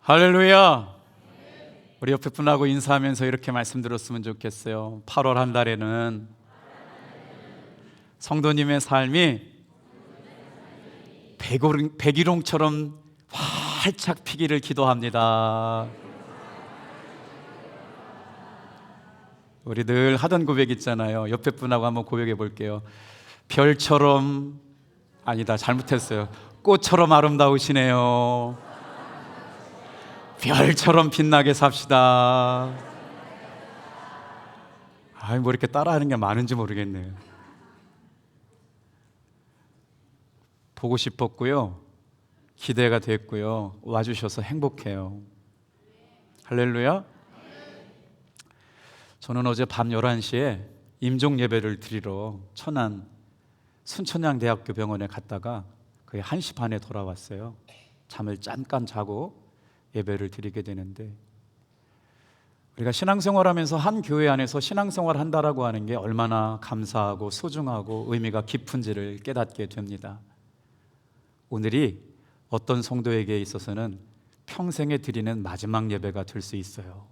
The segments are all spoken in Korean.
할렐루야. 우리 옆에 분하고 인사하면서 이렇게 말씀드렸으면 좋겠어요. 8월 한 달에는 성도님의 삶이 백일홍처럼 활짝 피기를 기도합니다. 우리 늘 하던 고백 있잖아요. 옆에 분하고 한번 고백해 볼게요. 별처럼, 아니다, 잘못했어요. 꽃처럼 아름다우시네요. 별처럼 빛나게 삽시다. 뭐 이렇게 따라하는 게 많은지 모르겠네요. 보고 싶었고요, 기대가 됐고요, 와주셔서 행복해요. 할렐루야. 저는 어제 밤 11시에 임종 예배를 드리러 천안 순천향대학교 병원에 갔다가 거의 1시 반에 돌아왔어요. 잠을 잠깐 자고 예배를 드리게 되는데, 우리가 신앙생활하면서 한 교회 안에서 신앙생활 한다라고 하는 게 얼마나 감사하고 소중하고 의미가 깊은지를 깨닫게 됩니다. 오늘이 어떤 성도에게 있어서는 평생에 드리는 마지막 예배가 될 수 있어요.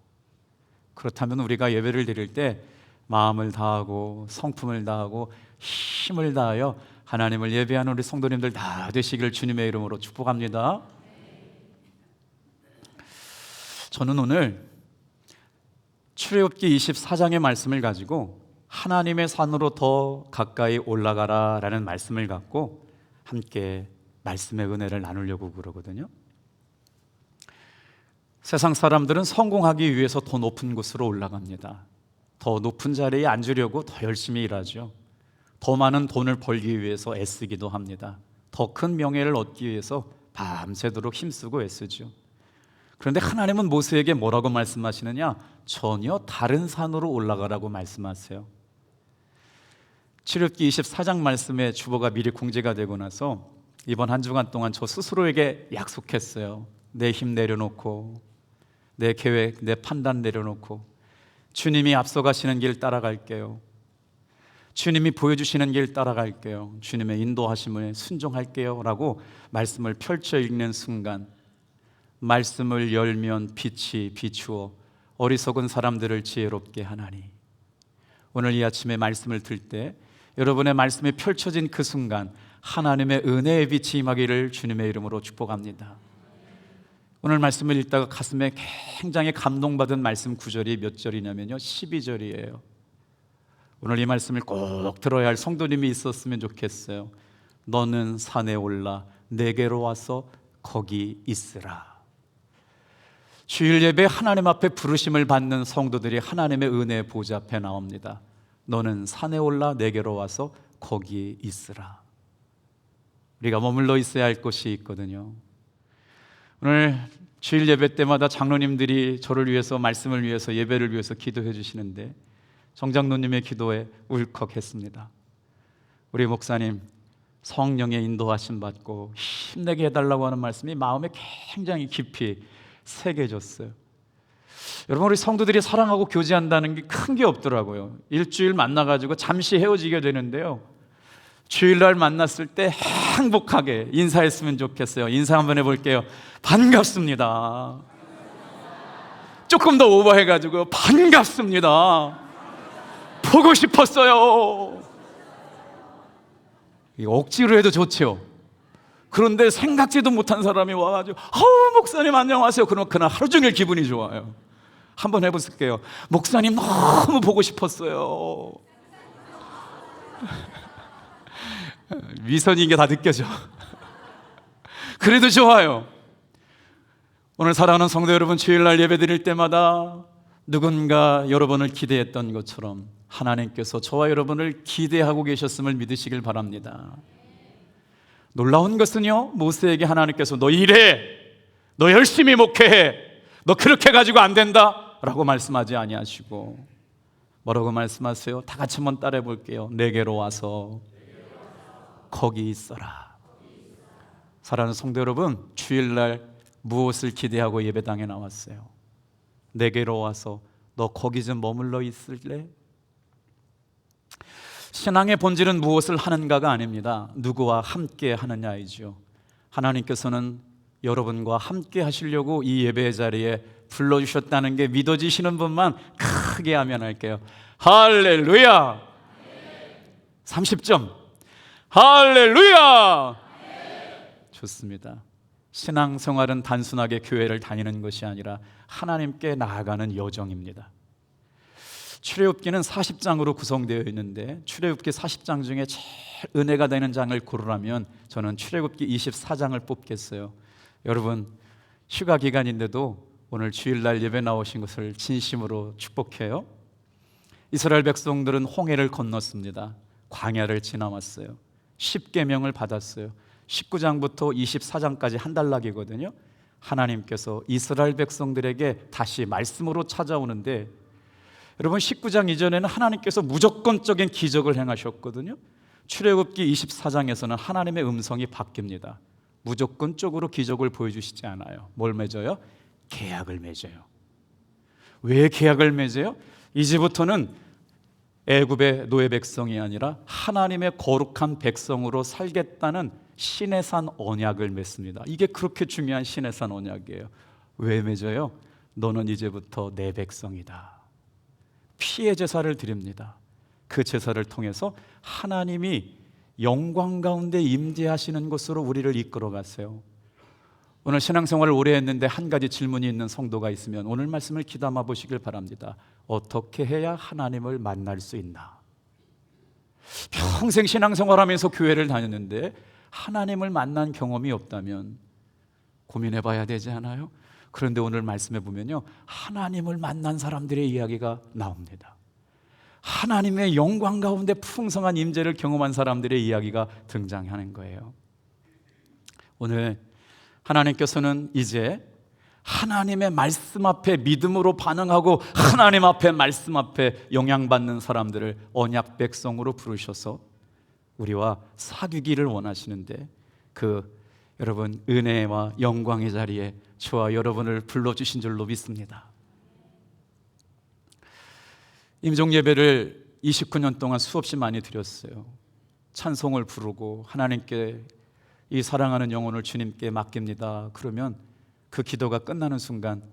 그렇다면 우리가 예배를 드릴 때 마음을 다하고 성품을 다하고 힘을 다하여 하나님을 예배하는 우리 성도님들 다 되시기를 주님의 이름으로 축복합니다. 저는 오늘 출애굽기 24장의 말씀을 가지고 하나님의 산으로 더 가까이 올라가라 라는 말씀을 갖고 함께 말씀의 은혜를 나누려고 그러거든요. 세상 사람들은 성공하기 위해서 더 높은 곳으로 올라갑니다. 더 높은 자리에 앉으려고 더 열심히 일하죠. 더 많은 돈을 벌기 위해서 애쓰기도 합니다. 더 큰 명예를 얻기 위해서 밤새도록 힘쓰고 애쓰죠. 그런데 하나님은 모세에게 뭐라고 말씀하시느냐? 전혀 다른 산으로 올라가라고 말씀하세요. 출애굽기 24장 말씀에 주보가 미리 공개가 되고 나서 이번 한 주간 동안 저 스스로에게 약속했어요. 내 힘 내려놓고, 내 계획, 내 판단 내려놓고 주님이 앞서가시는 길 따라갈게요. 주님이 보여주시는 길 따라갈게요. 주님의 인도하심을 순종할게요 라고 말씀을 펼쳐 읽는 순간, 말씀을 열면 빛이 비추어 어리석은 사람들을 지혜롭게 하나니. 오늘 이 아침에 말씀을 들 때 여러분의 말씀이 펼쳐진 그 순간 하나님의 은혜의 빛이 임하기를 주님의 이름으로 축복합니다. 오늘 말씀을 읽다가 가슴에 굉장히 감동받은 말씀 구절이 몇 절이냐면요, 12절이에요 오늘 이 말씀을 꼭 들어야 할 성도님이 있었으면 좋겠어요. 너는 산에 올라 내게로 와서 거기 있으라. 주일 예배 하나님 앞에 부르심을 받는 성도들이 하나님의 은혜의 보좌 앞에 나옵니다. 너는 산에 올라 내게로 와서 거기 있으라. 우리가 머물러 있어야 할 곳이 있거든요. 오늘 주일 예배 때마다 장로님들이 저를 위해서, 말씀을 위해서, 예배를 위해서 기도해 주시는데 정장로님의 기도에 울컥했습니다. 우리 목사님 성령의 인도하심 받고 힘내게 해달라고 하는 말씀이 마음에 굉장히 깊이 새겨졌어요. 여러분, 우리 성도들이 사랑하고 교제한다는 게 큰 게 없더라고요. 일주일 만나가지고 잠시 헤어지게 되는데요, 주일날 만났을 때 행복하게 인사했으면 좋겠어요. 인사 한번 해볼게요. 반갑습니다. 조금 더 오버해가지고 반갑습니다. 보고 싶었어요. 이거 억지로 해도 좋죠. 그런데 생각지도 못한 사람이 와가지고 목사님 안녕하세요. 그러면 그날 하루 종일 기분이 좋아요. 한번 해보실게요. 목사님 너무 보고 싶었어요. 위선인 게 다 느껴져. 그래도 좋아요. 오늘 사랑하는 성도 여러분, 주일날 예배 드릴 때마다 누군가 여러분을 기대했던 것처럼 하나님께서 저와 여러분을 기대하고 계셨음을 믿으시길 바랍니다. 놀라운 것은요, 모세에게 하나님께서 너 일해, 너 열심히 목회해, 너 그렇게 가지고 안 된다 라고 말씀하지 아니하시고 뭐라고 말씀하세요? 다 같이 한번 따라해 볼게요. 내게로 와서 거기 있어라. 사랑하는 성도 여러분, 주일날 무엇을 기대하고 예배당에 나왔어요? 내게로 와서 너 거기 좀 머물러 있을래? 신앙의 본질은 무엇을 하는가가 아닙니다. 누구와 함께 하느냐이죠. 하나님께서는 여러분과 함께 하시려고 이 예배 자리에 불러주셨다는 게 믿어지시는 분만 크게 아멘할게요. 할렐루야. 30점. 할렐루야. 좋습니다. 신앙생활은 단순하게 교회를 다니는 것이 아니라 하나님께 나아가는 여정입니다. 출애굽기는 40장으로 구성되어 있는데 출애굽기 40장 중에 제일 은혜가 되는 장을 고르라면 저는 출애굽기 24장을 뽑겠어요. 여러분 휴가 기간인데도 오늘 주일날 예배 나오신 것을 진심으로 축복해요. 이스라엘 백성들은 홍해를 건넜습니다. 광야를 지나왔어요. 10계명을 받았어요. 19장부터 24장까지 한 달락이거든요. 하나님께서 이스라엘 백성들에게 다시 말씀으로 찾아오는데 여러분 19장 이전에는 하나님께서 무조건적인 기적을 행하셨거든요. 출애굽기 24장에서는 하나님의 음성이 바뀝니다. 무조건적으로 기적을 보여주시지 않아요. 뭘 맺어요? 계약을 맺어요. 왜 계약을 맺어요? 이제부터는 애굽의 노예 백성이 아니라 하나님의 거룩한 백성으로 살겠다는 시내산 언약을 맺습니다. 이게 그렇게 중요한 시내산 언약이에요. 왜 맺어요? 너는 이제부터 내 백성이다. 피의 제사를 드립니다. 그 제사를 통해서 하나님이 영광 가운데 임재하시는 것으로 우리를 이끌어 가세요. 오늘 신앙생활을 오래 했는데 한 가지 질문이 있는 성도가 있으면 오늘 말씀을 귀담아 보시길 바랍니다. 어떻게 해야 하나님을 만날 수 있나? 평생 신앙생활하면서 교회를 다녔는데 하나님을 만난 경험이 없다면 고민해 봐야 되지 않아요? 그런데 오늘 말씀해 보면요, 하나님을 만난 사람들의 이야기가 나옵니다. 하나님의 영광 가운데 풍성한 임재를 경험한 사람들의 이야기가 등장하는 거예요. 오늘 하나님께서는 이제 하나님의 말씀 앞에 믿음으로 반응하고 하나님 앞에 말씀 앞에 영향받는 사람들을 언약 백성으로 부르셔서 우리와 사귀기를 원하시는데 여러분 은혜와 영광의 자리에 저와 여러분을 불러주신 줄로 믿습니다. 임종 예배를 29년 동안 수없이 많이 드렸어요. 찬송을 부르고 하나님께 이 사랑하는 영혼을 주님께 맡깁니다. 그러면 그 기도가 끝나는 순간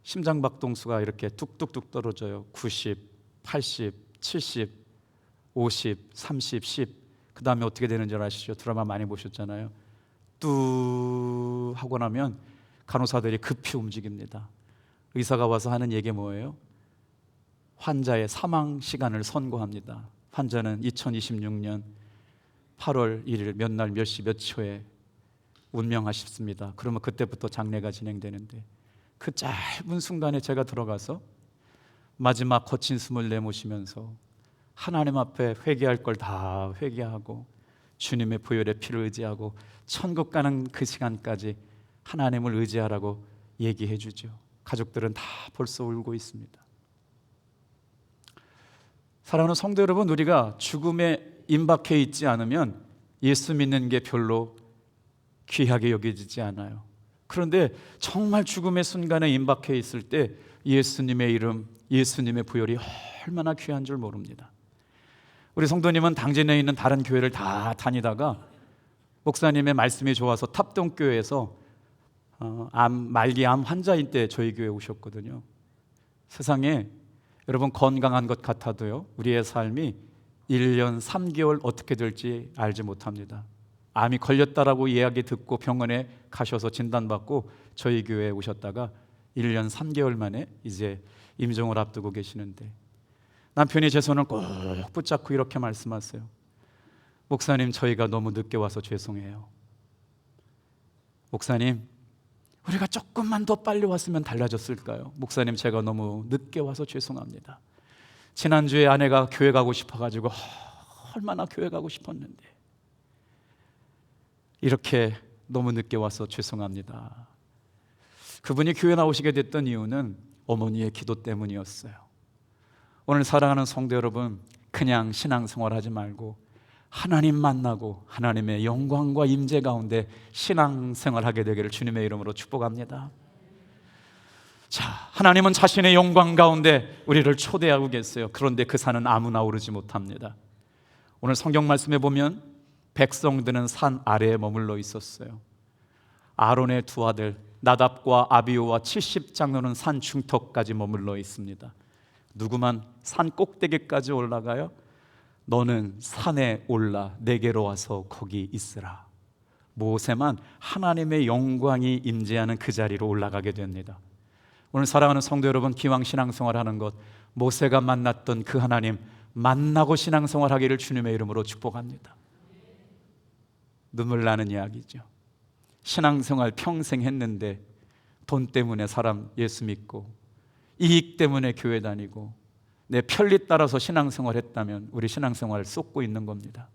심장박동수가 이렇게 뚝뚝뚝 떨어져요. 90, 80, 70, 50, 30, 10. 그 다음에 어떻게 되는 줄 아시죠? 드라마 많이 보셨잖아요. 뚜 하고 나면 간호사들이 급히 움직입니다. 의사가 와서 하는 얘기 뭐예요? 환자의 사망 시간을 선고합니다. 환자는 2026년 8월 1일 몇 날 몇 시 몇 초에 운명하셨습니다. 그러면 그때부터 장례가 진행되는데 그 짧은 순간에 제가 들어가서 마지막 거친 숨을 내모시면서 하나님 앞에 회개할 걸 다 회개하고 주님의 보혈의 피를 의지하고 천국 가는 그 시간까지 하나님을 의지하라고 얘기해 주죠. 가족들은 다 벌써 울고 있습니다. 사랑하는 성도 여러분, 우리가 죽음에 임박해 있지 않으면 예수 믿는 게 별로 귀하게 여겨지지 않아요. 그런데 정말 죽음의 순간에 임박해 있을 때 예수님의 이름, 예수님의 보혈이 얼마나 귀한 줄 모릅니다. 우리 성도님은 당진에 있는 다른 교회를 다 다니다가 목사님의 말씀이 좋아서 탑동교회에서 말기암 환자인 때 저희 교회에 오셨거든요. 세상에 여러분 건강한 것 같아도요, 우리의 삶이 1년 3개월 어떻게 될지 알지 못합니다. 암이 걸렸다라고 이야기 듣고 병원에 가셔서 진단받고 저희 교회에 오셨다가 1년 3개월 만에 이제 임종을 앞두고 계시는데 남편이 제 손을 꼭 붙잡고 이렇게 말씀하세요. 목사님, 저희가 너무 늦게 와서 죄송해요. 목사님, 우리가 조금만 더 빨리 왔으면 달라졌을까요? 목사님, 제가 너무 늦게 와서 죄송합니다. 지난주에 아내가 교회 가고 싶어가지고 얼마나 교회 가고 싶었는데 이렇게 너무 늦게 와서 죄송합니다. 그분이 교회 나오시게 됐던 이유는 어머니의 기도 때문이었어요. 오늘 사랑하는 성도 여러분, 그냥 신앙생활하지 말고 하나님 만나고 하나님의 영광과 임재 가운데 신앙생활하게 되기를 주님의 이름으로 축복합니다. 자, 하나님은 자신의 영광 가운데 우리를 초대하고 계세요. 그런데 그 산은 아무나 오르지 못합니다. 오늘 성경 말씀에 보면 백성들은 산 아래에 머물러 있었어요. 아론의 두 아들 나답과 아비후와 70장로는 산 중턱까지 머물러 있습니다. 누구만 산 꼭대기까지 올라가요? 너는 산에 올라 내게로 와서 거기 있으라. 모세만 하나님의 영광이 임재하는 그 자리로 올라가게 됩니다. 오늘 사랑하는 성도 여러분, 기왕 신앙생활하는 것, 모세가 만났던 그 하나님 만나고 신앙생활하기를 주님의 이름으로 축복합니다. 눈물 나는 이야기죠. 신앙생활 평생 했는데 돈 때문에 사람 예수 믿고 이익 때문에 교회 다니고 내 편리 따라서 신앙생활 했다면 우리 신앙생활을 쏟고 있는 겁니다.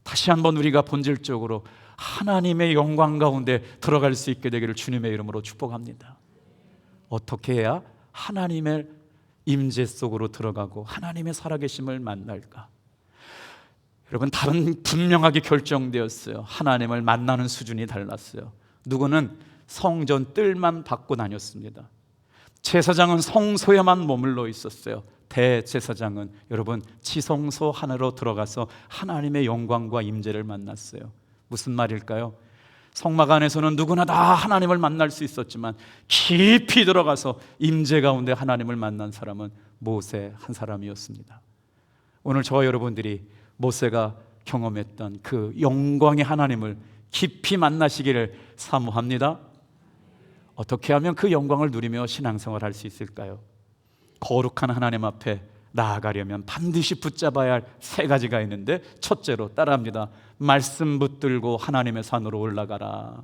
다시 한번 우리가 본질적으로 하나님의 영광 가운데 들어갈 수 있게 되기를 주님의 이름으로 축복합니다. 어떻게 해야 하나님의 임재 속으로 들어가고 하나님의 살아계심을 만날까? 여러분, 다른 분명하게 결정되었어요. 하나님을 만나는 수준이 달랐어요. 누구는 성전 뜰만 받고 다녔습니다. 제사장은 성소에만 머물러 있었어요. 대제사장은 여러분 지성소 하나로 들어가서 하나님의 영광과 임재를 만났어요. 무슨 말일까요? 성막 안에서는 누구나 다 하나님을 만날 수 있었지만 깊이 들어가서 임재 가운데 하나님을 만난 사람은 모세 한 사람이었습니다. 오늘 저와 여러분들이 모세가 경험했던 그 영광의 하나님을 깊이 만나시기를 사모합니다. 어떻게 하면 그 영광을 누리며 신앙생활할 수 있을까요? 거룩한 하나님 앞에 나아가려면 반드시 붙잡아야 할 세 가지가 있는데, 첫째로 따라합니다. 말씀 붙들고 하나님의 산으로 올라가라.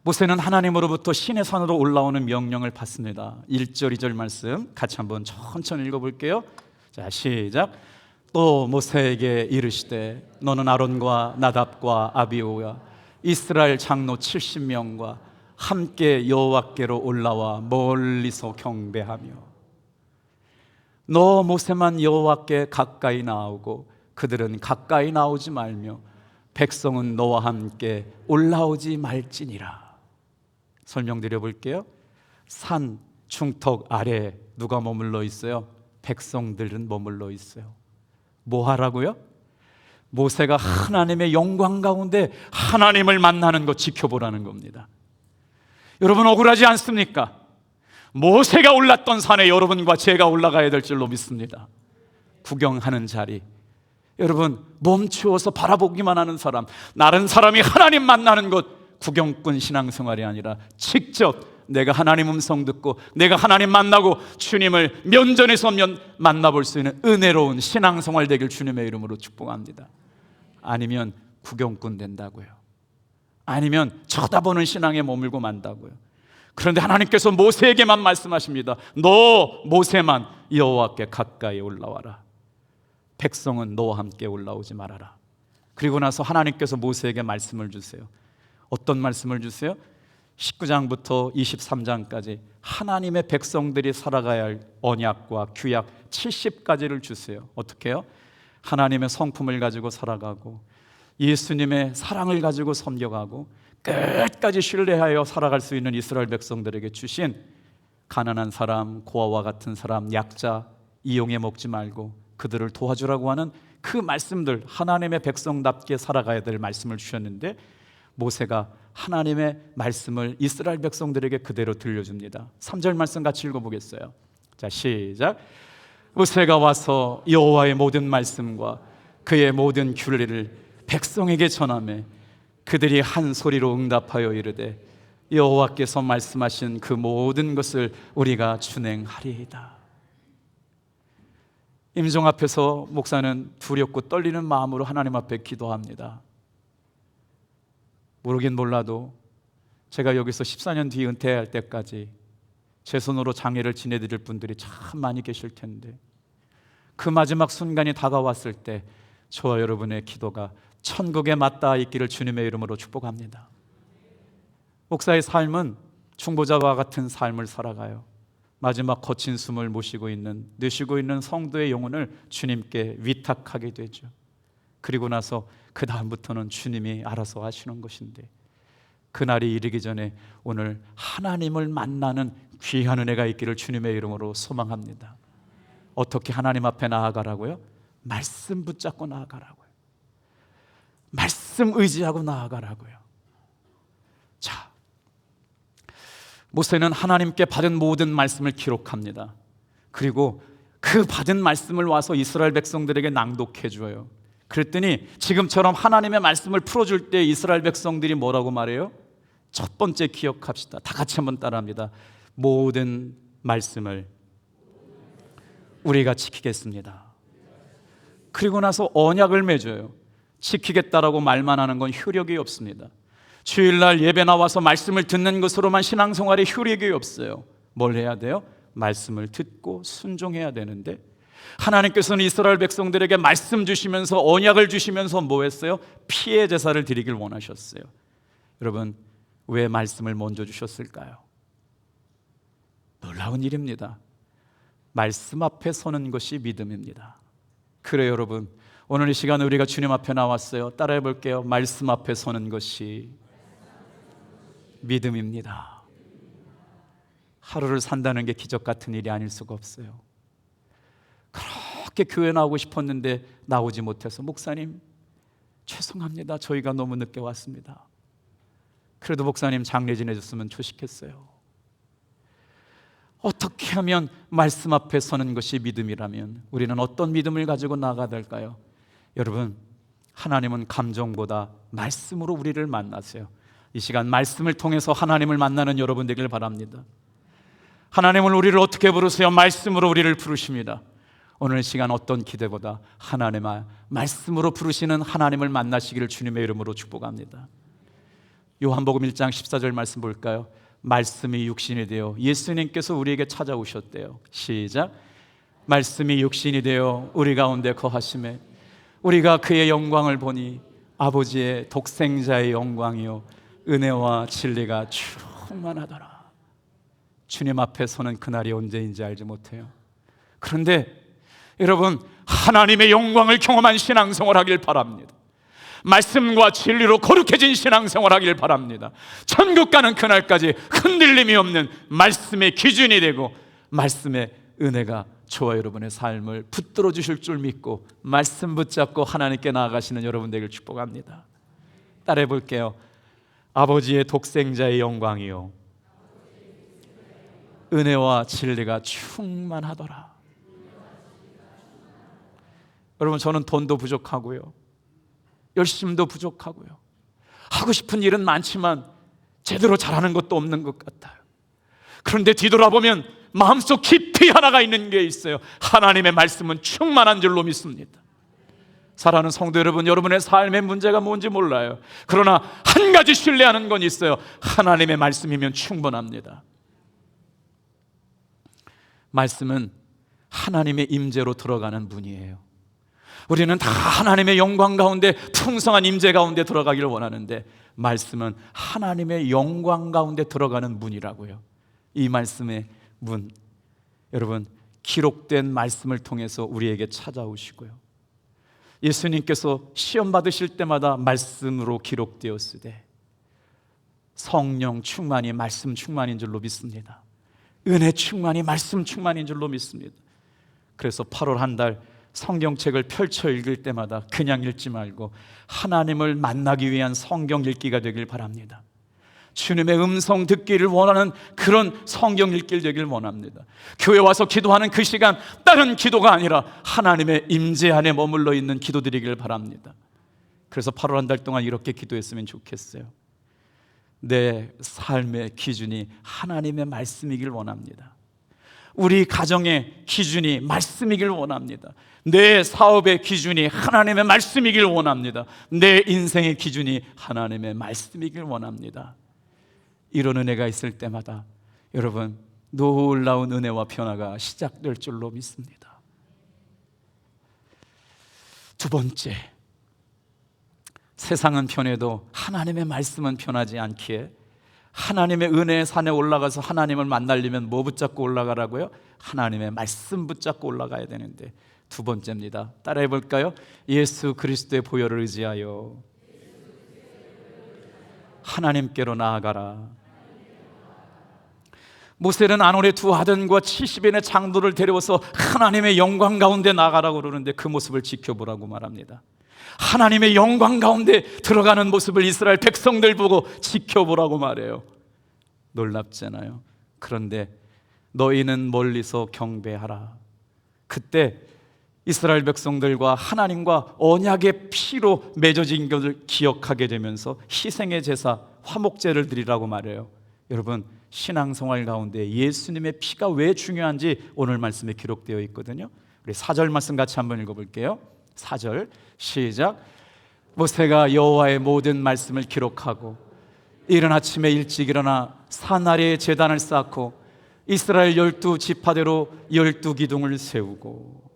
모세는 하나님으로부터 신의 산으로 올라오는 명령을 받습니다. 1절 2절 말씀 같이 한번 천천히 읽어볼게요. 자, 시작. 또 모세에게 이르시되 너는 아론과 나답과 아비후와 이스라엘 장로 70명과 함께 여호와께로 올라와 멀리서 경배하며, 너 모세만 여호와께 가까이 나오고 그들은 가까이 나오지 말며 백성은 너와 함께 올라오지 말지니라. 설명드려 볼게요. 산 중턱 아래에 누가 머물러 있어요? 백성들은 머물러 있어요. 뭐 하라고요? 모세가 하나님의 영광 가운데 하나님을 만나는 것 지켜보라는 겁니다. 여러분, 억울하지 않습니까? 모세가 올랐던 산에 여러분과 제가 올라가야 될 줄로 믿습니다. 구경하는 자리, 여러분 멈추어서 바라보기만 하는 사람, 다른 사람이 하나님 만나는 것 구경꾼 신앙생활이 아니라 직접 내가 하나님 음성 듣고 내가 하나님 만나고 주님을 면전에서 만나볼 수 있는 은혜로운 신앙생활 되길 주님의 이름으로 축복합니다. 아니면 구경꾼 된다고요. 아니면 쳐다보는 신앙에 머물고 만다고요. 그런데 하나님께서 모세에게만 말씀하십니다. 너 모세만 여호와께 가까이 올라와라. 백성은 너와 함께 올라오지 말아라. 그리고 나서 하나님께서 모세에게 말씀을 주세요. 어떤 말씀을 주세요? 19장부터 23장까지 하나님의 백성들이 살아가야 할 언약과 규약 70가지를 주세요. 어떻게 해요? 하나님의 성품을 가지고 살아가고 예수님의 사랑을 가지고 섬겨가고 끝까지 신뢰하여 살아갈 수 있는 이스라엘 백성들에게 주신 가난한 사람, 고아와 같은 사람, 약자 이용해 먹지 말고 그들을 도와주라고 하는 그 말씀들, 하나님의 백성답게 살아가야 될 말씀을 주셨는데 모세가 하나님의 말씀을 이스라엘 백성들에게 그대로 들려줍니다. 3절 말씀 같이 읽어보겠어요. 자, 시작. 모세가 와서 여호와의 모든 말씀과 그의 모든 규례를 백성에게 전하매 그들이 한 소리로 응답하여 이르되 여호와께서 말씀하신 그 모든 것을 우리가 준행하리이다. 임종 앞에서 목사는 두렵고 떨리는 마음으로 하나님 앞에 기도합니다. 모르긴 몰라도 제가 여기서 14년 뒤 은퇴할 때까지 제 손으로 장애를 지내드릴 분들이 참 많이 계실 텐데 그 마지막 순간이 다가왔을 때 저와 여러분의 기도가 천국에 맞닿아 있기를 주님의 이름으로 축복합니다. 목사의 삶은 중보자와 같은 삶을 살아가요. 마지막 거친 숨을 모시고 있는, 내쉬고 있는 성도의 영혼을 주님께 위탁하게 되죠. 그리고 나서 그 다음부터는 주님이 알아서 하시는 것인데 그날이 이르기 전에 오늘 하나님을 만나는 귀한 은혜가 있기를 주님의 이름으로 소망합니다. 어떻게 하나님 앞에 나아가라고요? 말씀 붙잡고 나아가라고요. 말씀 의지하고 나아가라고요. 자, 모세는 하나님께 받은 모든 말씀을 기록합니다. 그리고 그 받은 말씀을 와서 이스라엘 백성들에게 낭독해 줘요. 그랬더니 지금처럼 하나님의 말씀을 풀어줄 때 이스라엘 백성들이 뭐라고 말해요? 첫 번째 기억합시다. 다 같이 한번 따라합니다. 모든 말씀을 우리가 지키겠습니다. 그리고 나서 언약을 맺어요. 지키겠다라고 말만 하는 건 효력이 없습니다. 주일날 예배 나와서 말씀을 듣는 것으로만 신앙생활에 효력이 없어요. 뭘 해야 돼요? 말씀을 듣고 순종해야 되는데, 하나님께서는 이스라엘 백성들에게 말씀 주시면서 언약을 주시면서 뭐 했어요? 피의 제사를 드리길 원하셨어요. 여러분, 왜 말씀을 먼저 주셨을까요? 놀라운 일입니다. 말씀 앞에 서는 것이 믿음입니다. 그래요, 여러분. 오늘 이 시간에 우리가 주님 앞에 나왔어요. 따라해 볼게요. 말씀 앞에 서는 것이 믿음입니다. 하루를 산다는 게 기적 같은 일이 아닐 수가 없어요. 그렇게 교회 나오고 싶었는데 나오지 못해서, 목사님 죄송합니다. 저희가 너무 늦게 왔습니다. 그래도 목사님 장례 지내줬으면 좋겠어요. 어떻게 하면 말씀 앞에 서는 것이 믿음이라면 우리는 어떤 믿음을 가지고 나아가야 될까요? 여러분, 하나님은 감정보다 말씀으로 우리를 만나세요. 이 시간 말씀을 통해서 하나님을 만나는 여러분 되길 바랍니다. 하나님은 우리를 어떻게 부르세요? 말씀으로 우리를 부르십니다. 오늘 시간 어떤 기대보다 하나님의 말씀으로 부르시는 하나님을 만나시기를 주님의 이름으로 축복합니다. 요한복음 1장 14절 말씀 볼까요? 말씀이 육신이 되어 예수님께서 우리에게 찾아오셨대요. 시작. 말씀이 육신이 되어 우리 가운데 거하심에 우리가 그의 영광을 보니 아버지의 독생자의 영광이요 은혜와 진리가 충만하더라. 주님 앞에 서는 그날이 언제인지 알지 못해요. 그런데 여러분, 하나님의 영광을 경험한 신앙생활 하길 바랍니다. 말씀과 진리로 거룩해진 신앙생활 하길 바랍니다. 천국 가는 그날까지 흔들림이 없는 말씀의 기준이 되고 말씀의 은혜가 저와 여러분의 삶을 붙들어 주실 줄 믿고 말씀 붙잡고 하나님께 나아가시는 여러분 되길 축복합니다. 따라해 볼게요. 아버지의 독생자의 영광이요 은혜와 진리가 충만하더라. 여러분, 저는 돈도 부족하고요, 열심도 부족하고요, 하고 싶은 일은 많지만 제대로 잘하는 것도 없는 것 같아요. 그런데 뒤돌아보면 마음속 깊이 하나가 있는 게 있어요. 하나님의 말씀은 충만한 줄로 믿습니다. 사랑하는 성도 여러분, 여러분의 삶의 문제가 뭔지 몰라요. 그러나 한 가지 신뢰하는 건 있어요. 하나님의 말씀이면 충분합니다. 말씀은 하나님의 임재로 들어가는 문이에요. 우리는 다 하나님의 영광 가운데 풍성한 임재 가운데 들어가기를 원하는데 말씀은 하나님의 영광 가운데 들어가는 문이라고요. 이 말씀의 문, 여러분, 기록된 말씀을 통해서 우리에게 찾아오시고요, 예수님께서 시험 받으실 때마다 말씀으로 기록되었으되 성령 충만이 말씀 충만인 줄로 믿습니다. 은혜 충만이 말씀 충만인 줄로 믿습니다. 그래서 8월 한 달 성경책을 펼쳐 읽을 때마다 그냥 읽지 말고 하나님을 만나기 위한 성경 읽기가 되길 바랍니다. 주님의 음성 듣기를 원하는 그런 성경 읽기를 되길 원합니다. 교회 와서 기도하는 그 시간 다른 기도가 아니라 하나님의 임재 안에 머물러 있는 기도 드리길 바랍니다. 그래서 8월 한 달 동안 이렇게 기도했으면 좋겠어요. 내 삶의 기준이 하나님의 말씀이길 원합니다. 우리 가정의 기준이 말씀이길 원합니다. 내 사업의 기준이 하나님의 말씀이길 원합니다. 내 인생의 기준이 하나님의 말씀이길 원합니다. 이런 은혜가 있을 때마다 여러분, 놀라운 은혜와 변화가 시작될 줄로 믿습니다. 두 번째, 세상은 변해도 하나님의 말씀은 변하지 않기에 하나님의 은혜의 산에 올라가서 하나님을 만나려면 뭐 붙잡고 올라가라고요? 하나님의 말씀 붙잡고 올라가야 되는데, 두 번째입니다. 따라해 볼까요? 예수 그리스도의 보혈을 의지하여 하나님께로 나아가라. 모세는 아론의 두 아들과 70인의 장로를 데려와서 하나님의 영광 가운데 나아가라고 그러는데 그 모습을 지켜보라고 말합니다. 하나님의 영광 가운데 들어가는 모습을 이스라엘 백성들 보고 지켜보라고 말해요. 놀랍잖아요. 그런데 너희는 멀리서 경배하라. 그때 이스라엘 백성들과 하나님과 언약의 피로 맺어진 것을 기억하게 되면서 희생의 제사, 화목제를 드리라고 말해요. 여러분, 신앙생활 가운데 예수님의 피가 왜 중요한지 오늘 말씀에 기록되어 있거든요. 우리 4절 말씀 같이 한번 읽어볼게요. 4절 시작. 모세가 여호와의 모든 말씀을 기록하고 이른 아침에 일찍 일어나 산 아래에 제단을 쌓고 이스라엘 12지파대로 12기둥을 세우고.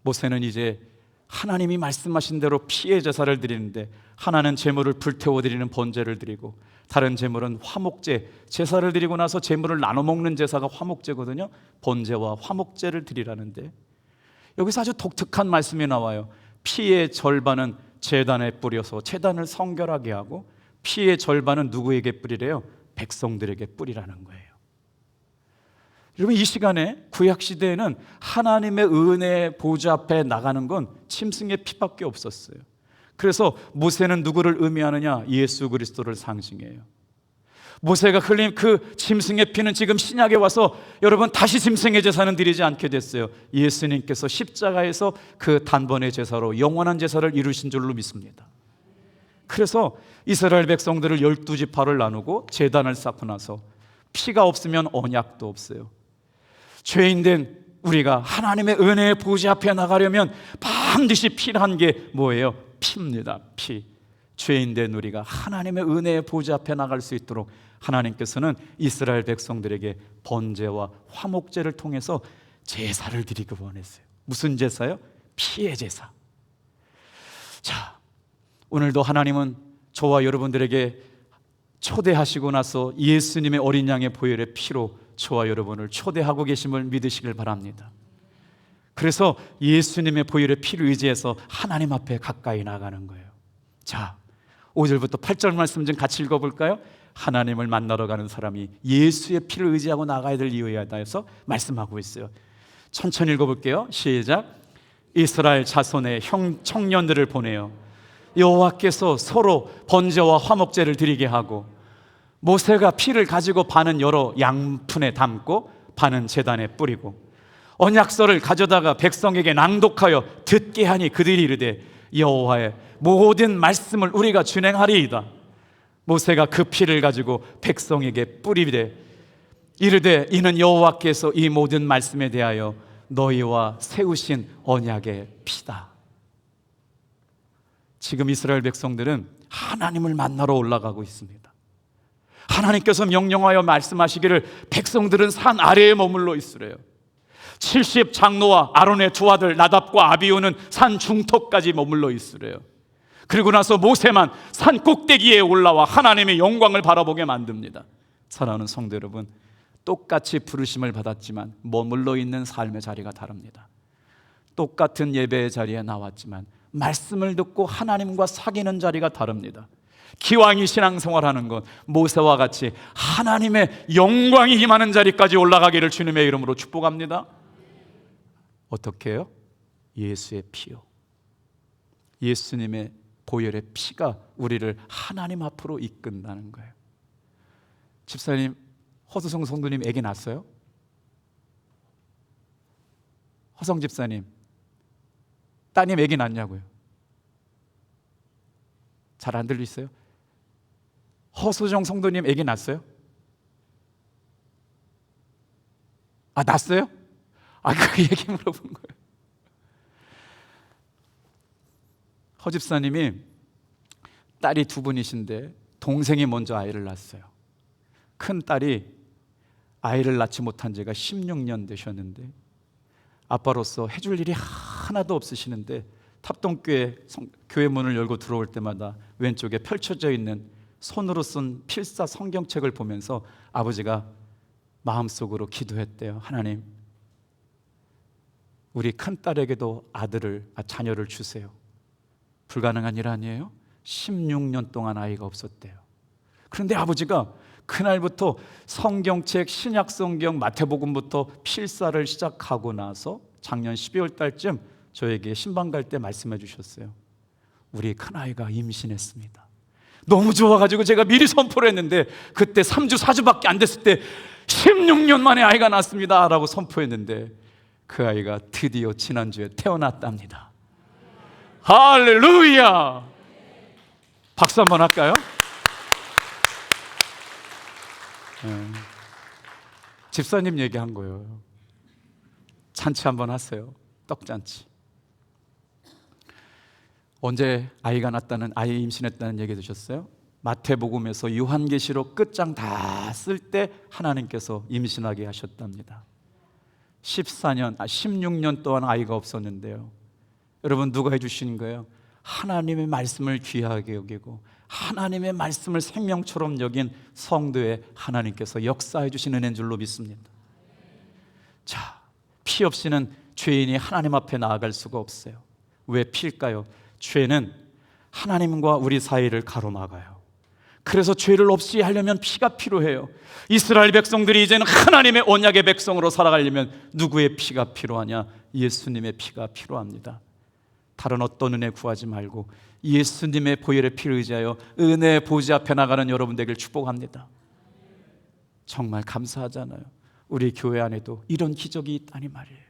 모세는 이제 하나님이 말씀하신 대로 피의 제사를 드리는데, 하나는 제물을 불태워 드리는 번제를 드리고 다른 제물은 화목제, 제사를 드리고 나서 제물을 나눠 먹는 제사가 화목제거든요. 번제와 화목제를 드리라는데, 여기서 아주 독특한 말씀이 나와요. 피의 절반은 제단에 뿌려서 제단을 성결하게 하고, 피의 절반은 누구에게 뿌리래요? 백성들에게 뿌리라는 거예요. 여러분, 이 시간에 구약시대에는 하나님의 은혜의 보좌 앞에 나가는 건 짐승의 피밖에 없었어요. 그래서 모세는 누구를 의미하느냐? 예수 그리스도를 상징해요. 모세가 흘린 그 짐승의 피는 지금 신약에 와서 여러분 다시 짐승의 제사는 드리지 않게 됐어요. 예수님께서 십자가에서 그 단번의 제사로 영원한 제사를 이루신 줄로 믿습니다. 그래서 이스라엘 백성들을 12지파를 나누고 제단을 쌓고 나서 피가 없으면 언약도 없어요. 죄인된 우리가 하나님의 은혜의 보좌 앞에 나가려면 반드시 필요한 게 뭐예요? 피입니다. 피. 죄인된 우리가 하나님의 은혜의 보좌 앞에 나갈 수 있도록 하나님께서는 이스라엘 백성들에게 번제와 화목제를 통해서 제사를 드리기 원했어요. 무슨 제사요? 피의 제사. 자, 오늘도 하나님은 저와 여러분들에게 초대하시고 나서 예수님의 어린 양의 보혈의 피로 저와 여러분을 초대하고 계심을 믿으시길 바랍니다. 그래서 예수님의 보혈의 피를 의지해서 하나님 앞에 가까이 나가는 거예요. 자, 5절부터 8절 말씀 좀 같이 읽어볼까요? 하나님을 만나러 가는 사람이 예수의 피를 의지하고 나가야 될 이유에 대해서 말씀하고 있어요. 천천히 읽어볼게요. 시작. 이스라엘 자손의 청년들을 보내어 여호와께서 서로 번제와 화목제를 드리게 하고, 모세가 피를 가지고 반은 여러 양푼에 담고 반은 제단에 뿌리고 언약서를 가져다가 백성에게 낭독하여 듣게 하니 그들이 이르되 여호와의 모든 말씀을 우리가 준행하리이다. 모세가 그 피를 가지고 백성에게 뿌리되 이르되 이는 여호와께서 이 모든 말씀에 대하여 너희와 세우신 언약의 피다. 지금 이스라엘 백성들은 하나님을 만나러 올라가고 있습니다. 하나님께서 명령하여 말씀하시기를 백성들은 산 아래에 머물러 있으래요. 70 장로와 아론의 두 아들 나답과 아비후는 산 중턱까지 머물러 있으래요. 그리고 나서 모세만 산 꼭대기에 올라와 하나님의 영광을 바라보게 만듭니다. 사랑하는 성도 여러분, 똑같이 부르심을 받았지만 머물러 있는 삶의 자리가 다릅니다. 똑같은 예배의 자리에 나왔지만 말씀을 듣고 하나님과 사귀는 자리가 다릅니다. 기왕이 신앙생활하는 것, 모세와 같이 하나님의 영광이 임하는 자리까지 올라가기를 주님의 이름으로 축복합니다. 어떻게 해요? 예수의 피요. 예수님의 보혈의 피가 우리를 하나님 앞으로 이끈다는 거예요. 집사님, 허수성 성도님 아기 낳았어요? 허성 집사님, 따님 아기 낳냐고요? 잘 안 들리세요? 허수정 성도님 아기 낳았어요? 아, 낳았어요? 아, 그 얘기 물어본 거예요. 허 집사님이 딸이 두 분이신데 동생이 먼저 아이를 낳았어요. 큰 딸이 아이를 낳지 못한 지가 16년 되셨는데 아빠로서 해줄 일이 하나도 없으시는데 탑동교회 교회 문을 열고 들어올 때마다 왼쪽에 펼쳐져 있는 손으로 쓴 필사 성경책을 보면서 아버지가 마음속으로 기도했대요. 하나님, 우리 큰딸에게도 자녀를 주세요. 불가능한 일 아니에요? 16년 동안 아이가 없었대요. 그런데 아버지가 그날부터 성경책, 신약성경, 마태복음부터 필사를 시작하고 나서 작년 12월 달쯤 저에게 신방 갈 때 말씀해 주셨어요. 우리 큰아이가 임신했습니다. 너무 좋아가지고 제가 미리 선포를 했는데 그때 3주 4주밖에 안 됐을 때 16년 만에 아이가 났습니다 라고 선포했는데 그 아이가 드디어 지난주에 태어났답니다. 할렐루야! 박수 한번 할까요? 집사님 얘기한 거예요. 잔치 한번 하세요. 떡잔치. 언제 아이가 났다는, 아이 임신했다는 얘기 들으셨어요? 마태복음에서 요한계시록 끝장 다 쓸 때 하나님께서 임신하게 하셨답니다. 16년 동안 아이가 없었는데요. 여러분, 누가 해주신 거예요? 하나님의 말씀을 귀하게 여기고 하나님의 말씀을 생명처럼 여긴 성도의 하나님께서 역사해 주시는 은혜인 줄로 믿습니다. 자, 피 없이는 죄인이 하나님 앞에 나아갈 수가 없어요. 왜 피일까요? 죄는 하나님과 우리 사이를 가로막아요. 그래서 죄를 없이 하려면 피가 필요해요. 이스라엘 백성들이 이제는 하나님의 언약의 백성으로 살아가려면 누구의 피가 필요하냐? 예수님의 피가 필요합니다. 다른 어떤 은혜 구하지 말고 예수님의 보혈의 피를 의지하여 은혜 보좌 앞에 나가는 여러분 되길 축복합니다. 정말 감사하잖아요. 우리 교회 안에도 이런 기적이 있다니 말이에요.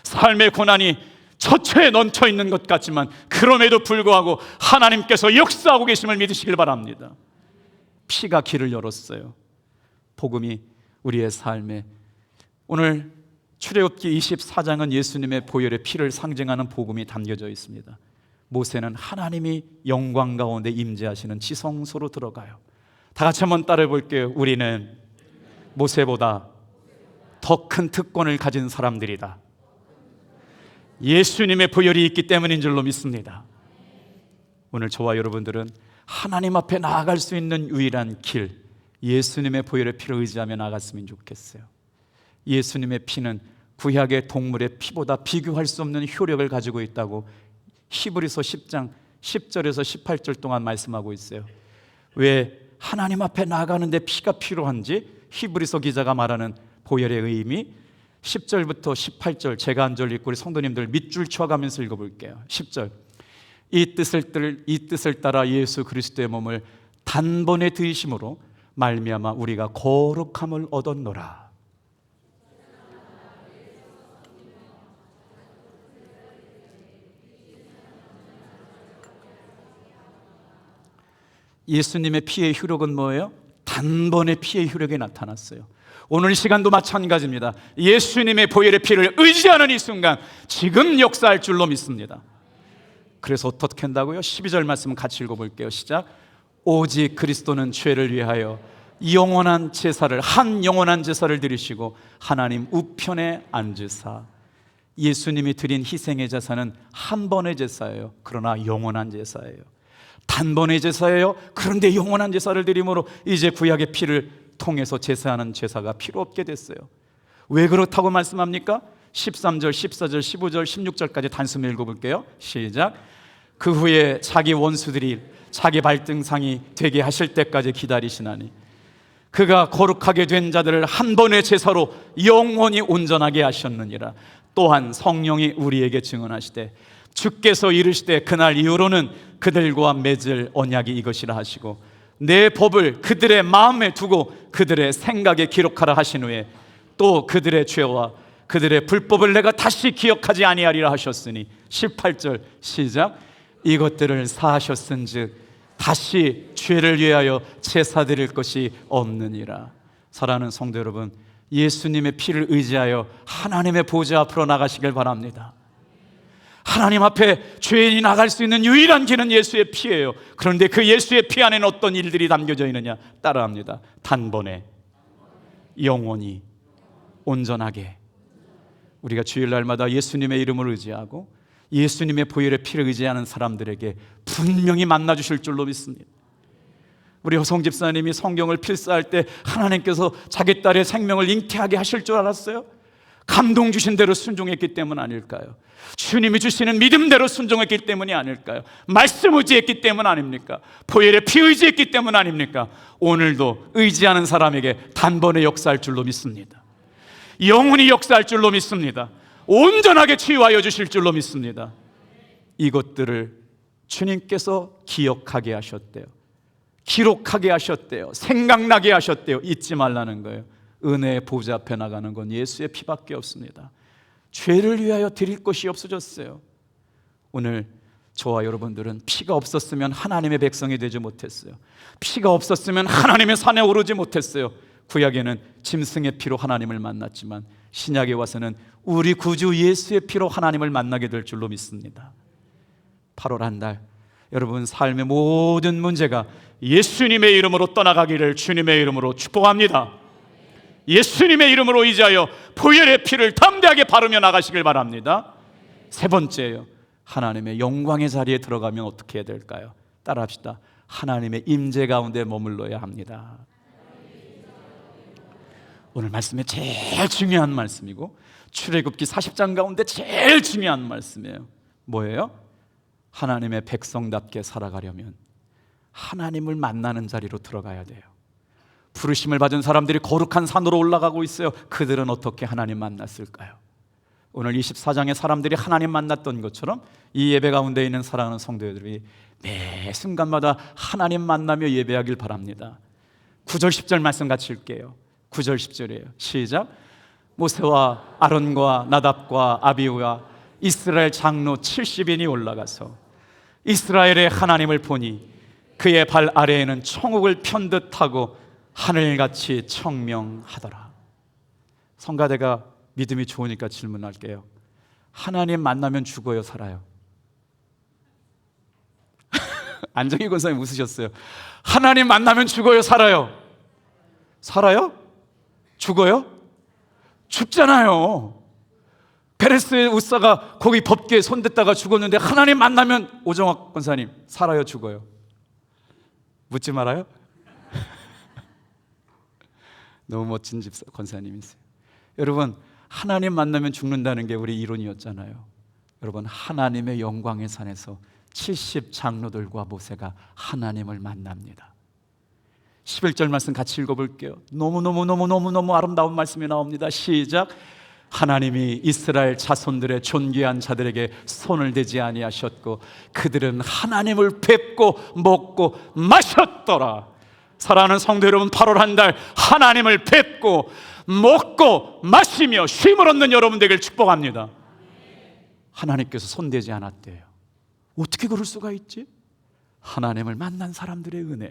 삶의 고난이 처처에 넘쳐 있는 것 같지만 그럼에도 불구하고 하나님께서 역사하고 계심을 믿으시길 바랍니다. 피가 길을 열었어요. 복음이 우리의 삶에, 오늘 출애굽기 24장은 예수님의 보혈의 피를 상징하는 복음이 담겨져 있습니다. 모세는 하나님이 영광 가운데 임재하시는 지성소로 들어가요. 다 같이 한번 따라해 볼게요. 우리는 모세보다 더 큰 특권을 가진 사람들이다. 예수님의 보혈이 있기 때문인 줄로 믿습니다. 오늘 저와 여러분들은 하나님 앞에 나아갈 수 있는 유일한 길, 예수님의 보혈의 피를 의지하며 나아갔으면 좋겠어요. 예수님의 피는 구약의 동물의 피보다 비교할 수 없는 효력을 가지고 있다고 히브리서 10장 10절에서 18절 동안 말씀하고 있어요. 왜 하나님 앞에 나아가는데 피가 필요한지 히브리서 기자가 말하는 보혈의 의미, 10절부터 18절 제가 한 절 읽고 우리 성도님들 밑줄 쳐가면서 읽어볼게요. 10절, 이 뜻을 따라 예수 그리스도의 몸을 단번에 드리심으로 말미암아 우리가 거룩함을 얻었노라. 예수님의 피의 효력은 뭐예요? 단번에 피의 효력이 나타났어요. 오늘 시간도 마찬가지입니다. 예수님의 보혈의 피를 의지하는 이 순간 지금 역사할 줄로 믿습니다. 그래서 어떻게 한다고요? 12절 말씀 같이 읽어볼게요. 시작. 오직 그리스도는 죄를 위하여 영원한 제사를, 한 영원한 제사를 드리시고 하나님 우편에 앉으사. 예수님이 드린 희생의 제사는 한 번의 제사예요. 그러나 영원한 제사예요. 단번의 제사예요. 그런데 영원한 제사를 드림으로 이제 구약의 피를 통해서 제사하는 제사가 필요 없게 됐어요. 왜 그렇다고 말씀합니까? 13절, 14절, 15절, 16절까지 단숨에 읽어볼게요. 시작. 그 후에 자기 원수들이 자기 발등상이 되게 하실 때까지 기다리시나니 그가 거룩하게 된 자들을 한 번의 제사로 영원히 온전하게 하셨느니라. 또한 성령이 우리에게 증언하시되 주께서 이르시되 그날 이후로는 그들과 맺을 언약이 이것이라 하시고 내 법을 그들의 마음에 두고 그들의 생각에 기록하라 하신 후에 또 그들의 죄와 그들의 불법을 내가 다시 기억하지 아니하리라 하셨으니 18절 시작. 이것들을 사하셨은즉 다시 죄를 위하여 제사 드릴 것이 없느니라. 사랑하는 성도 여러분, 예수님의 피를 의지하여 하나님의 보좌 앞으로 나가시길 바랍니다. 하나님 앞에 죄인이 나갈 수 있는 유일한 길은 예수의 피예요. 그런데 그 예수의 피 안에는 어떤 일들이 담겨져 있느냐? 따라합니다. 단번에, 영원히, 온전하게. 우리가 주일날마다 예수님의 이름을 의지하고 예수님의 보혈의 피를 의지하는 사람들에게 분명히 만나주실 줄로 믿습니다. 우리 허성 집사님이 성경을 필사할 때 하나님께서 자기 딸의 생명을 잉태하게 하실 줄 알았어요? 감동 주신 대로 순종했기 때문 아닐까요? 주님이 주시는 믿음대로 순종했기 때문이 아닐까요? 말씀 의지했기 때문 아닙니까? 보혈의 피 의지했기 때문 아닙니까? 오늘도 의지하는 사람에게 단번에 역사할 줄로 믿습니다. 영원히 역사할 줄로 믿습니다. 온전하게 치유하여 주실 줄로 믿습니다. 이것들을 주님께서 기억하게 하셨대요. 기록하게 하셨대요. 생각나게 하셨대요. 잊지 말라는 거예요. 은혜의 보좌 앞에 나가는 건 예수의 피밖에 없습니다. 죄를 위하여 드릴 것이 없어졌어요. 오늘 저와 여러분들은 피가 없었으면 하나님의 백성이 되지 못했어요. 피가 없었으면 하나님의 산에 오르지 못했어요. 구약에는 짐승의 피로 하나님을 만났지만 신약에 와서는 우리 구주 예수의 피로 하나님을 만나게 될 줄로 믿습니다. 8월 한 달 여러분 삶의 모든 문제가 예수님의 이름으로 떠나가기를 주님의 이름으로 축복합니다. 예수님의 이름으로 의지하여 보혈의 피를 담대하게 바르며 나가시길 바랍니다. 세 번째예요. 하나님의 영광의 자리에 들어가면 어떻게 해야 될까요? 따라합시다. 하나님의 임재 가운데 머물러야 합니다. 오늘 말씀에 제일 중요한 말씀이고 출애굽기 40장 가운데 제일 중요한 말씀이에요. 뭐예요? 하나님의 백성답게 살아가려면 하나님을 만나는 자리로 들어가야 돼요. 부르심을 받은 사람들이 거룩한 산으로 올라가고 있어요. 그들은 어떻게 하나님 만났을까요? 오늘 24장의 사람들이 하나님 만났던 것처럼 이 예배 가운데 있는 사랑하는 성도들이 매 순간마다 하나님 만나며 예배하길 바랍니다. 9절 10절 말씀 같이 읽게요. 9절 10절이에요. 시작. 모세와 아론과 나답과 아비후와 이스라엘 장로 70인이 올라가서 이스라엘의 하나님을 보니 그의 발 아래에는 천국을 편듯하고 하늘같이 청명하더라. 성가대가 믿음이 좋으니까 질문할게요. 하나님 만나면 죽어요, 살아요? 안정희 권사님 웃으셨어요. 하나님 만나면 죽어요, 살아요? 살아요? 죽어요? 죽잖아요. 베레스의 우사가 거기 법궤에 손댔다가 죽었는데 하나님 만나면 오정학 권사님 살아요, 죽어요? 묻지 말아요? 너무 멋진 집사 권사님이세요. 여러분, 하나님 만나면 죽는다는 게 우리 이론이었잖아요. 여러분, 하나님의 영광의 산에서 70 장로들과 모세가 하나님을 만납니다. 11절 말씀 같이 읽어볼게요. 너무너무 아름다운 말씀이 나옵니다. 시작. 하나님이 이스라엘 자손들의 존귀한 자들에게 손을 대지 아니하셨고 그들은 하나님을 뵙고 먹고 마셨더라. 사랑하는 성도 여러분, 8월 한 달 하나님을 뵙고 먹고 마시며 쉼을 얻는 여러분 되길 축복합니다. 하나님께서 손대지 않았대요. 어떻게 그럴 수가 있지? 하나님을 만난 사람들의 은혜.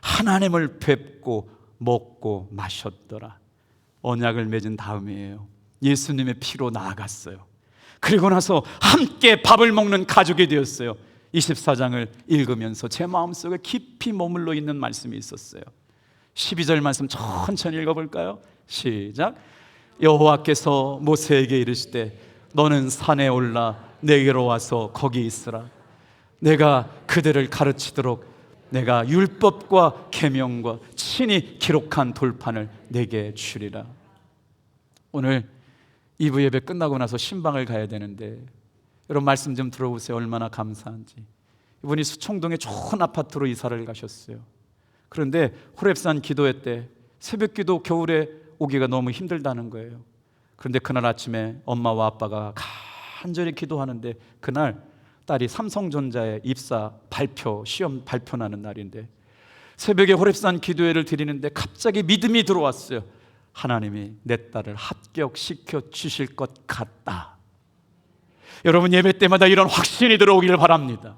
하나님을 뵙고 먹고 마셨더라. 언약을 맺은 다음이에요. 예수님의 피로 나아갔어요. 그리고 나서 함께 밥을 먹는 가족이 되었어요. 24장을 읽으면서 제 마음속에 깊이 머물러 있는 말씀이 있었어요. 12절 말씀 천천히 읽어볼까요? 시작. 여호와께서 모세에게 이르시되 너는 산에 올라 내게로 와서 거기 있으라. 내가 그들을 가르치도록 내가 율법과 계명과 친히 기록한 돌판을 내게 주리라. 오늘 2부 예배 끝나고 나서 신방을 가야 되는데 여러분 말씀 좀 들어보세요. 얼마나 감사한지. 이분이 수청동에 좋은 아파트로 이사를 가셨어요. 그런데 호렙산 기도회 때 새벽 기도 겨울에 오기가 너무 힘들다는 거예요. 그런데 그날 아침에 엄마와 아빠가 간절히 기도하는데 그날 딸이 삼성전자에 입사 발표, 시험 발표나는 날인데 새벽에 호렙산 기도회를 드리는데 갑자기 믿음이 들어왔어요. 하나님이 내 딸을 합격시켜 주실 것 같다. 여러분 예배 때마다 이런 확신이 들어오기를 바랍니다.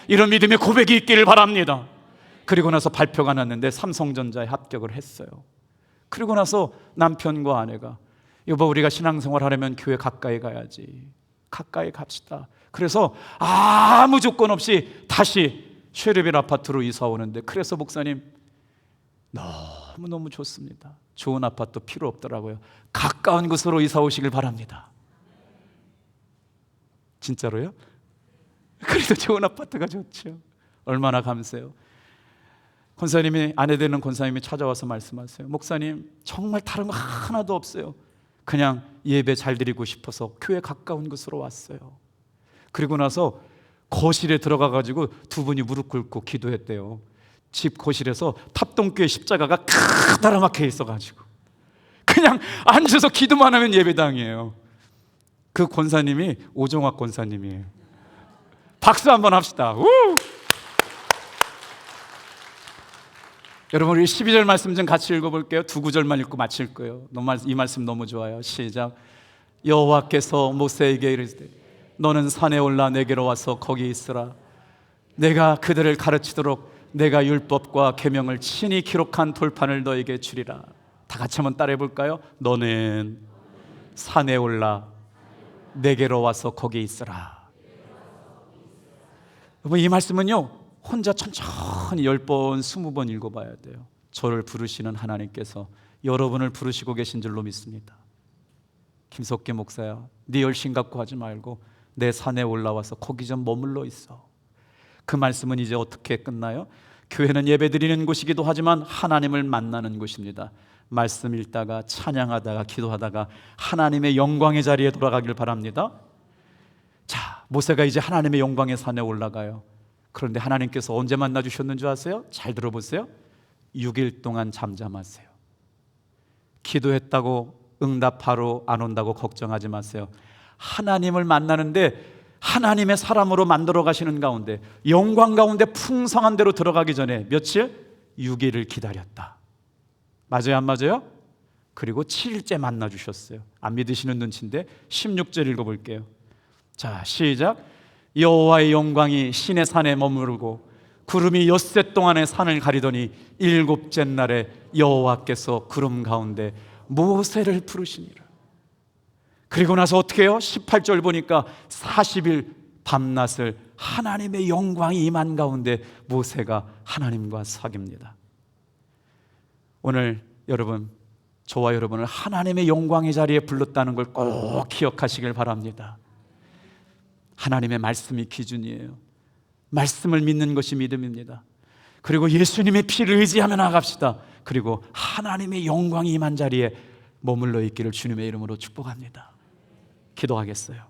이런 믿음의 고백이 있기를 바랍니다. 그리고 나서 발표가 났는데 삼성전자에 합격을 했어요. 그리고 나서 남편과 아내가 여보 우리가 신앙생활 하려면 교회 가까이 가야지. 가까이 갑시다. 그래서 아무 조건 없이 다시 쉐르빌 아파트로 이사 오는데 그래서 목사님 너무너무 좋습니다. 좋은 아파트 필요 없더라고요. 가까운 곳으로 이사 오시길 바랍니다. 진짜로요? 그래도 좋은 아파트가 좋죠. 얼마나 감사해요. 권사님이 아내 되는 권사님이 찾아와서 말씀하세요. 목사님 정말 다른 거 하나도 없어요. 그냥 예배 잘 드리고 싶어서 교회 가까운 곳으로 왔어요. 그리고 나서 거실에 들어가 가지고 두 분이 무릎 꿇고 기도했대요. 집 거실에서 탑동교회 십자가가 크다랗게 있어가지고 그냥 앉아서 기도만 하면 예배당이에요. 그 권사님이 오종학 권사님이에요. 박수 한번 합시다. 우! 여러분 우리 12절 말씀 좀 같이 읽어볼게요. 두 구절만 읽고 마칠 거예요. 이 말씀 너무 좋아요. 시작. 여호와께서 모세에게 이르시되 너는 산에 올라 내게로 와서 거기 있으라. 내가 그들을 가르치도록 내가 율법과 계명을 친히 기록한 돌판을 너에게 주리라. 다 같이 한번 따라해 볼까요? 너는 산에 올라 내게로 와서 거기 있으라. 여러분 이 말씀은요 혼자 천천히 10번 20번 읽어봐야 돼요. 저를 부르시는 하나님께서 여러분을 부르시고 계신 줄로 믿습니다. 김석기 목사야, 네 열심 갖고 하지 말고 내 산에 올라와서 거기 좀 머물러 있어. 그 말씀은 이제 어떻게 끝나요? 교회는 예배드리는 곳이기도 하지만 하나님을 만나는 곳입니다. 말씀 읽다가 찬양하다가 기도하다가 하나님의 영광의 자리에 돌아가길 바랍니다. 자, 모세가 이제 하나님의 영광의 산에 올라가요. 그런데 하나님께서 언제 만나 주셨는 줄 아세요? 잘 들어보세요. 6일 동안 잠잠하세요. 기도했다고 응답하러 안 온다고 걱정하지 마세요. 하나님을 만나는데 하나님의 사람으로 만들어 가시는 가운데 영광 가운데 풍성한 데로 들어가기 전에 며칠? 6일을 기다렸다. 맞아요 안 맞아요? 그리고 7일째 만나 주셨어요. 안 믿으시는 눈치인데 16절 읽어볼게요. 자 시작. 여호와의 영광이 시내 산에 머무르고 구름이 엿새 동안의 산을 가리더니 7째 날에 여호와께서 구름 가운데 모세를 부르시니라. 그리고 나서 어떻게 해요? 18절 보니까 40일 밤낮을 하나님의 영광이 임한 가운데 모세가 하나님과 사귑니다. 오늘 여러분, 저와 여러분을 하나님의 영광의 자리에 불렀다는 걸 꼭 기억하시길 바랍니다. 하나님의 말씀이 기준이에요. 말씀을 믿는 것이 믿음입니다. 그리고 예수님의 피를 의지하며 나갑시다. 그리고 하나님의 영광이 임한 자리에 머물러 있기를 주님의 이름으로 축복합니다. 기도하겠어요.